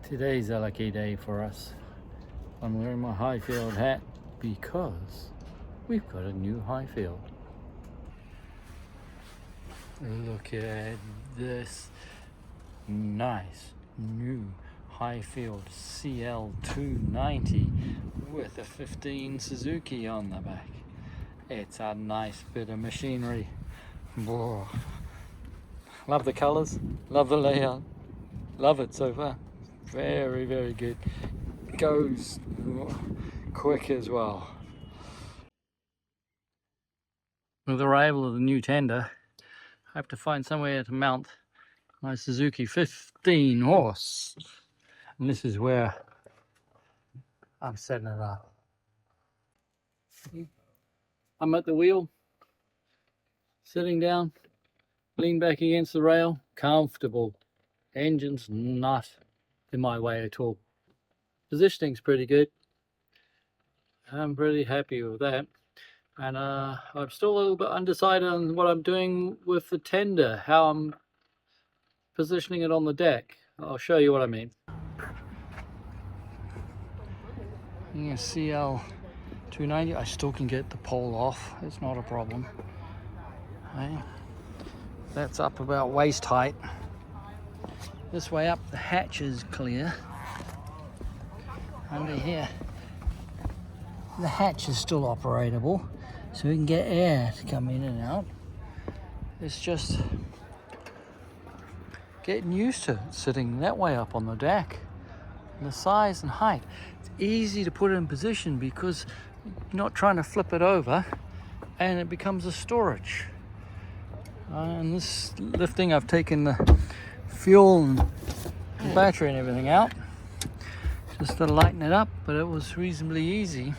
Today's a lucky day for us. I'm wearing my Highfield hat because we've got a new Highfield. Look at this nice new Highfield CL290 with a 15 Suzuki on the back. It's a nice bit of machinery. Whoa. Love the colors, love the layout, love it so far. Very, very good. Goes quick as well. With the arrival of the new tender, I have to find somewhere to mount my Suzuki 15 horse. And this is where I'm setting it up. I'm at the wheel, sitting down, lean back against the rail, comfortable. Engine's not in my way at all. Positioning's pretty good. I'm pretty happy with that. And I'm still a little bit undecided on what I'm doing with the tender, how I'm positioning it on the deck. I'll show you what I mean. Yeah, CL290, I still can get the pole off. It's not a problem. Okay. That's up about waist height. This way up, the hatch is clear. Under here, the hatch is still operatable, so we can get air to come in and out. It's just getting used to sitting that way up on the deck. And the size and height, it's easy to put it in position because you're not trying to flip it over and it becomes a storage. And this lifting, I've taken the fuel and the battery and everything out just to lighten it up, but it was reasonably easy.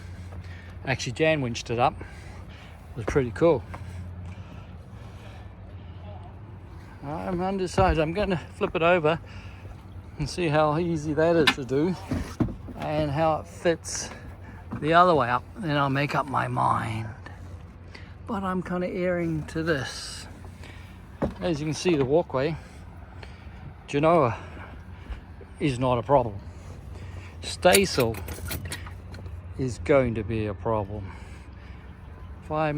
Actually, Jan winched it up. It was pretty cool. I'm undecided. I'm going to flip it over and see how easy that is to do and how it fits the other way up. Then I'll make up my mind. But I'm kind of erring to this. As you can see, the walkway, Gennaker is not a problem. Staysail is going to be a problem. If I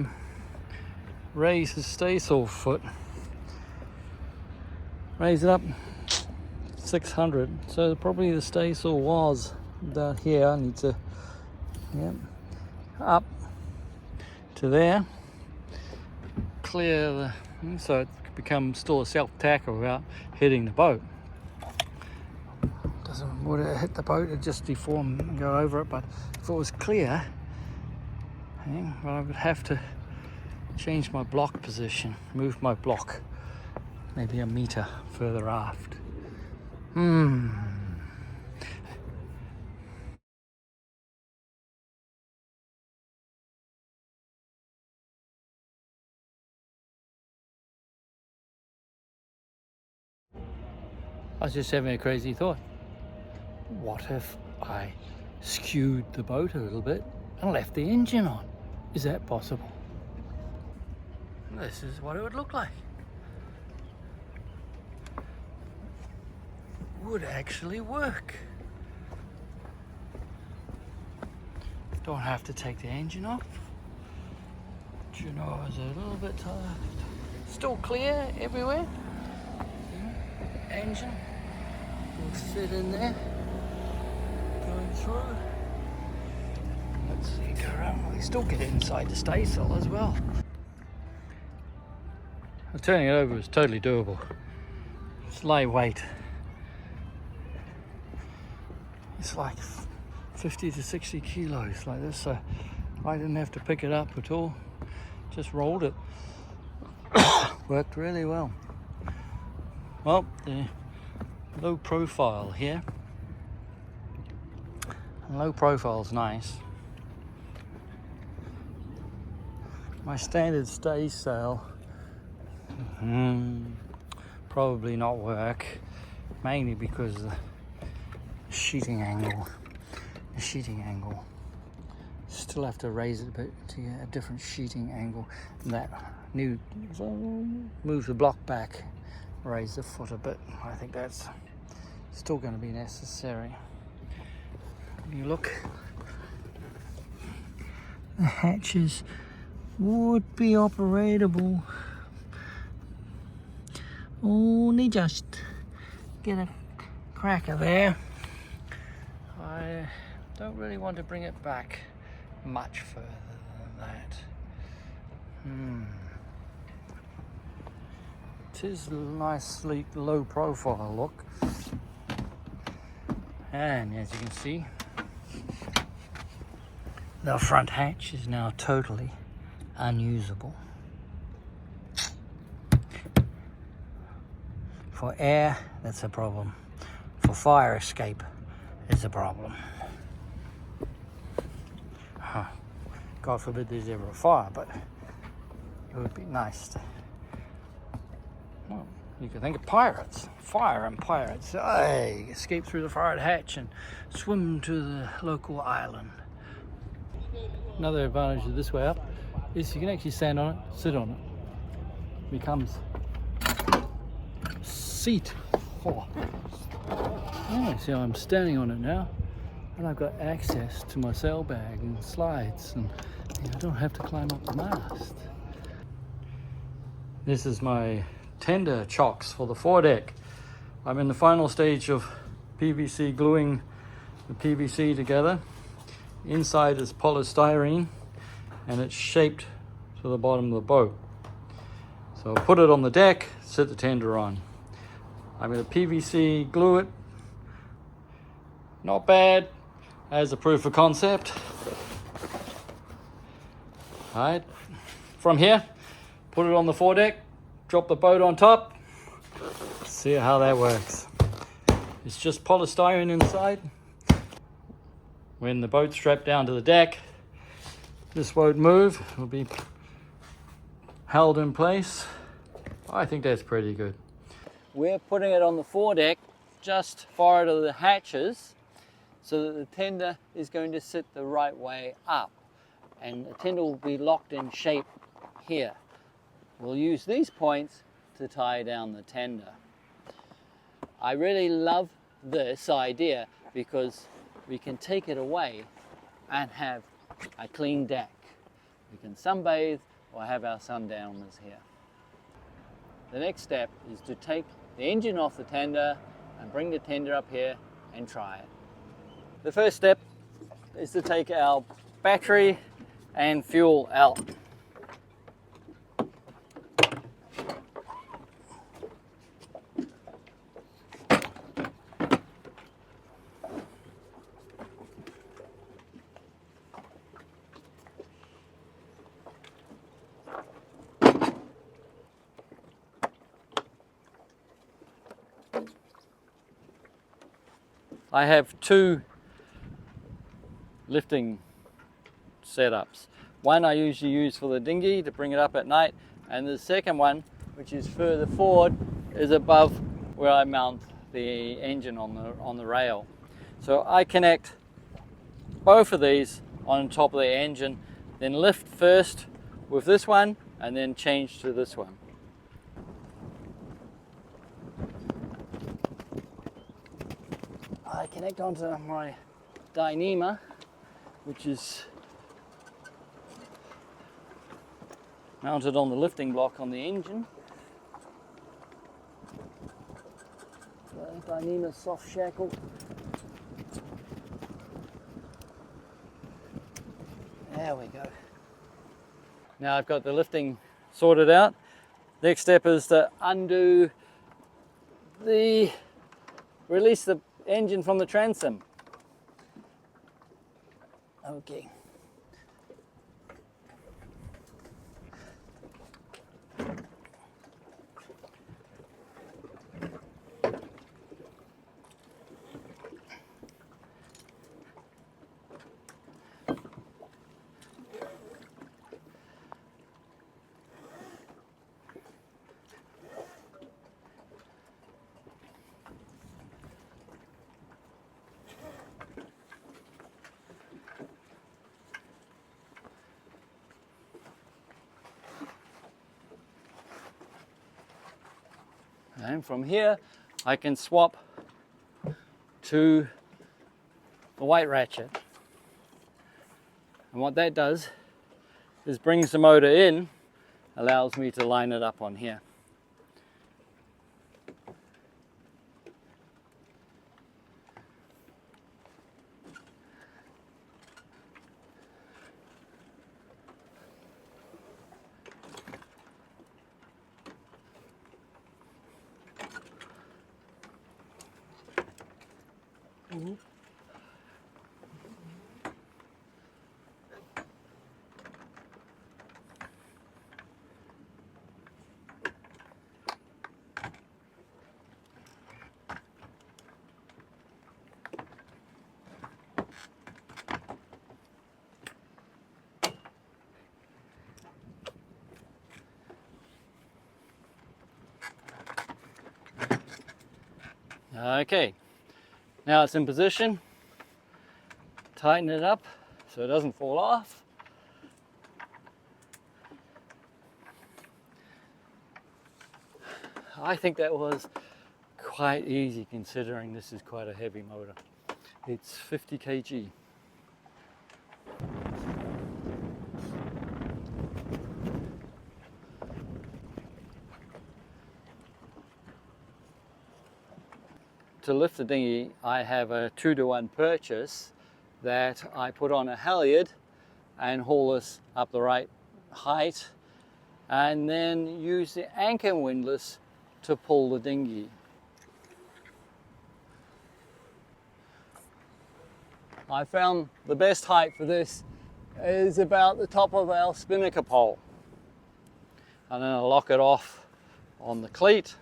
raise the staysail foot, raise it up 600, so probably the staysail was down here. I need to up to there, clear the, so it becomes still a self-tacker without hitting the boat. Would it hit the boat, it'd just deform and go over it, but if it was clear, well, I would have to change my block position, move my block maybe a meter further aft. I was just having a crazy thought. What if I skewed the boat a little bit and left the engine on? Is that possible? This is what it would look like. Would actually work. Don't have to take the engine off. Gennaker is a little bit still clear everywhere. Engine will fit in there. Going through. Let's see, go around. We still get inside the staysail as well. Turning it over is totally doable. It's lightweight. It's like 50 to 60 kilos like this, so I didn't have to pick it up at all. Just rolled it. Worked really well. Well, the low profile here. Low profile is nice. My standard staysail probably not work, mainly because of the sheeting angle. Still have to raise it a bit to get a different sheeting angle. And that new move the block back, raise the foot a bit. I think that's still still going to be necessary. You look, the hatches would be operable. Only just get a cracker there. I don't really want to bring it back much further than that. It is a nice, sleek, low profile look. And as you can see, the front hatch is now totally unusable. For air, that's a problem. For fire escape, it's a problem. God forbid there's ever a fire, but it would be nice to, well, you could think of pirates, fire and pirates. Hey, escape through the forward hatch and swim to the local island. Another advantage of this way up is you can actually stand on it, sit on it. It becomes seat. Oh. Yeah, see, I'm standing on it now, and I've got access to my sail bag and slides, and I don't have to climb up the mast. This is my tender chocks for the foredeck. I'm in the final stage of PVC gluing the PVC together. Inside is polystyrene, and it's shaped to the bottom of the boat. So I'll put it on the deck, sit the tender on. I'm going to PVC glue it. Not bad as a proof of concept. Alright, from here, put it on the foredeck, drop the boat on top, see how that works. It's just polystyrene inside. When the boat's strapped down to the deck, this won't move, it'll be held in place. I think that's pretty good. We're putting it on the foredeck just forward of the hatches so that the tender is going to sit the right way up, and the tender will be locked in shape here. We'll use these points to tie down the tender. I really love this idea because we can take it away and have a clean deck. We can sunbathe or have our sundowners here. The next step is to take the engine off the tender and bring the tender up here and try it. The first step is to take our battery and fuel out. I have two lifting setups. One I usually use for the dinghy to bring it up at night, and the second one, which is further forward, is above where I mount the engine on the rail. So I connect both of these on top of the engine, then lift first with this one and then change to this one. I connect onto my dyneema, which is mounted on the lifting block on the engine. The dyneema soft shackle. There we go. Now I've got the lifting sorted out. Next step is to release the engine from the transom. Okay. And from here, I can swap to the white ratchet. And what that does is brings the motor in, allows me to line it up on here. Okay, now it's in position. Tighten it up so it doesn't fall off. I think that was quite easy considering this is quite a heavy motor. It's 50 kg. To lift the dinghy, I have a 2-to-1 purchase that I put on a halyard and haul this up the right height, and then use the anchor windlass to pull the dinghy. I found the best height for this is about the top of our spinnaker pole. And then I'll lock it off on the cleat.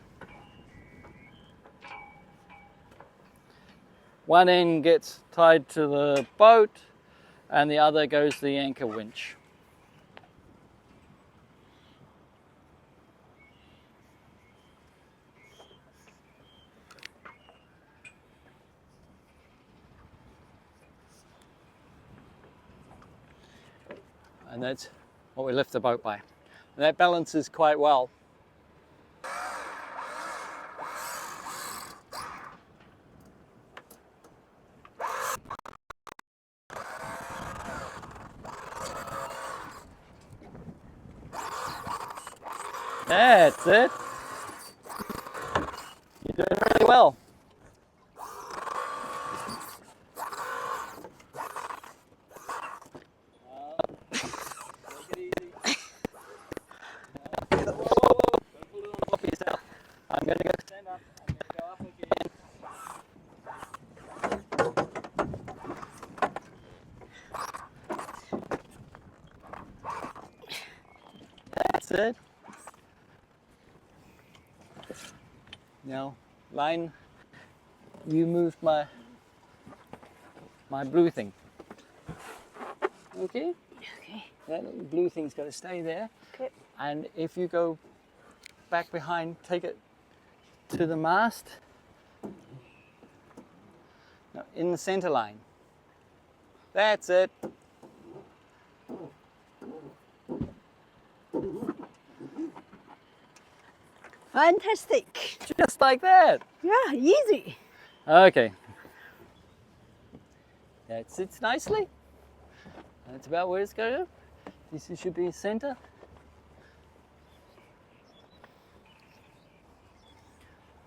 One end gets tied to the boat and the other goes to the anchor winch. And that's what we lift the boat by. And that balances quite well. That's it. You're doing really well. Take it easy. Don't pull it on top of yourself. I'm going to go stand up. I'm going to go up again. That's it. Now, line, you moved my blue thing. Okay? Okay. That little blue thing's got to stay there. Okay. And if you go back behind, take it to the mast. No, in the center line. That's it. Fantastic. Just like that. Yeah, easy. Okay. That sits nicely. That's about where it's going. This should be center.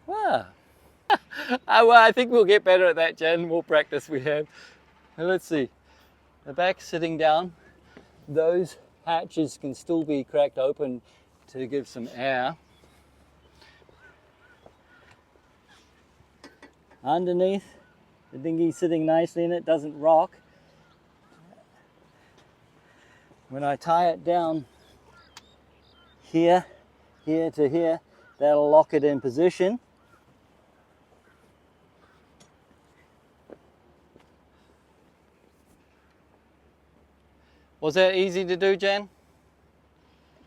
Wow. Well, I think we'll get better at that, Jen. More practice we have. Now, let's see. The back sitting down. Those hatches can still be cracked open to give some air. Underneath, the dinghy sitting nicely in it, doesn't rock. When I tie it down here, here to here, that'll lock it in position. Was that easy to do, Jan?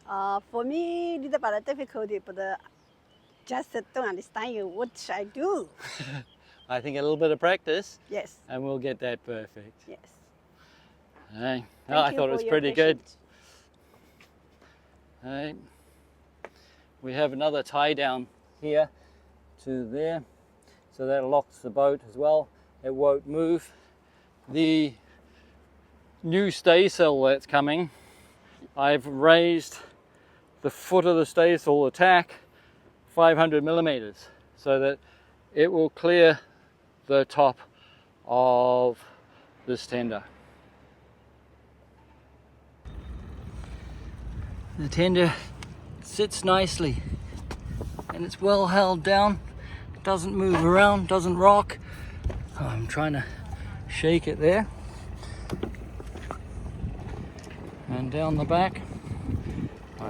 For me, little bit of difficulty, but just don't understand you. What should I do? I think a little bit of practice. Yes. And we'll get that perfect. Yes. Hey. Oh, Thank I you thought it for was your pretty good. patience. Hey. We have another tie down here to there, so that locks the boat as well. it won't move. The new staysail that's coming, I've raised the foot of the staysail, the tack, 500 millimeters, so that it will clear the top of this tender. The tender sits nicely and it's well held down, doesn't move around, doesn't rock. I'm trying to shake it there. And down the back,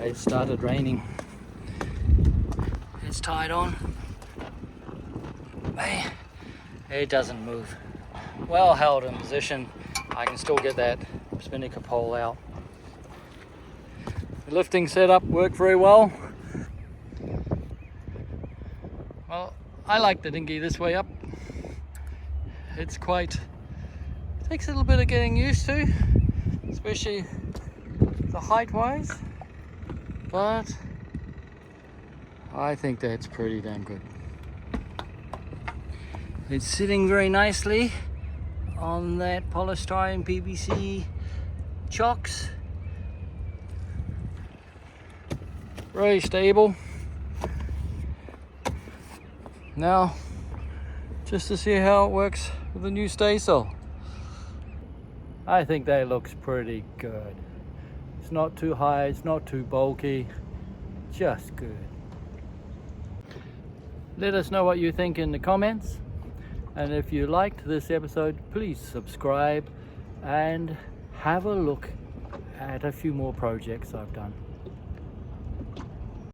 it started raining. It's tied on. Hey, it doesn't move. Well held in position. I can still get that spinnaker pole out. The lifting setup worked very well. Well, I like the dinghy this way up. It's quite, takes a little bit of getting used to, especially the height wise, but I think that's pretty damn good. It's sitting very nicely on that polystyrene PVC chocks. Very stable. Now, just to see how it works with the new staysail. I think that looks pretty good. It's not too high, it's not too bulky, just good. Let us know what you think in the comments. And if you liked this episode, please subscribe and have a look at a few more projects I've done.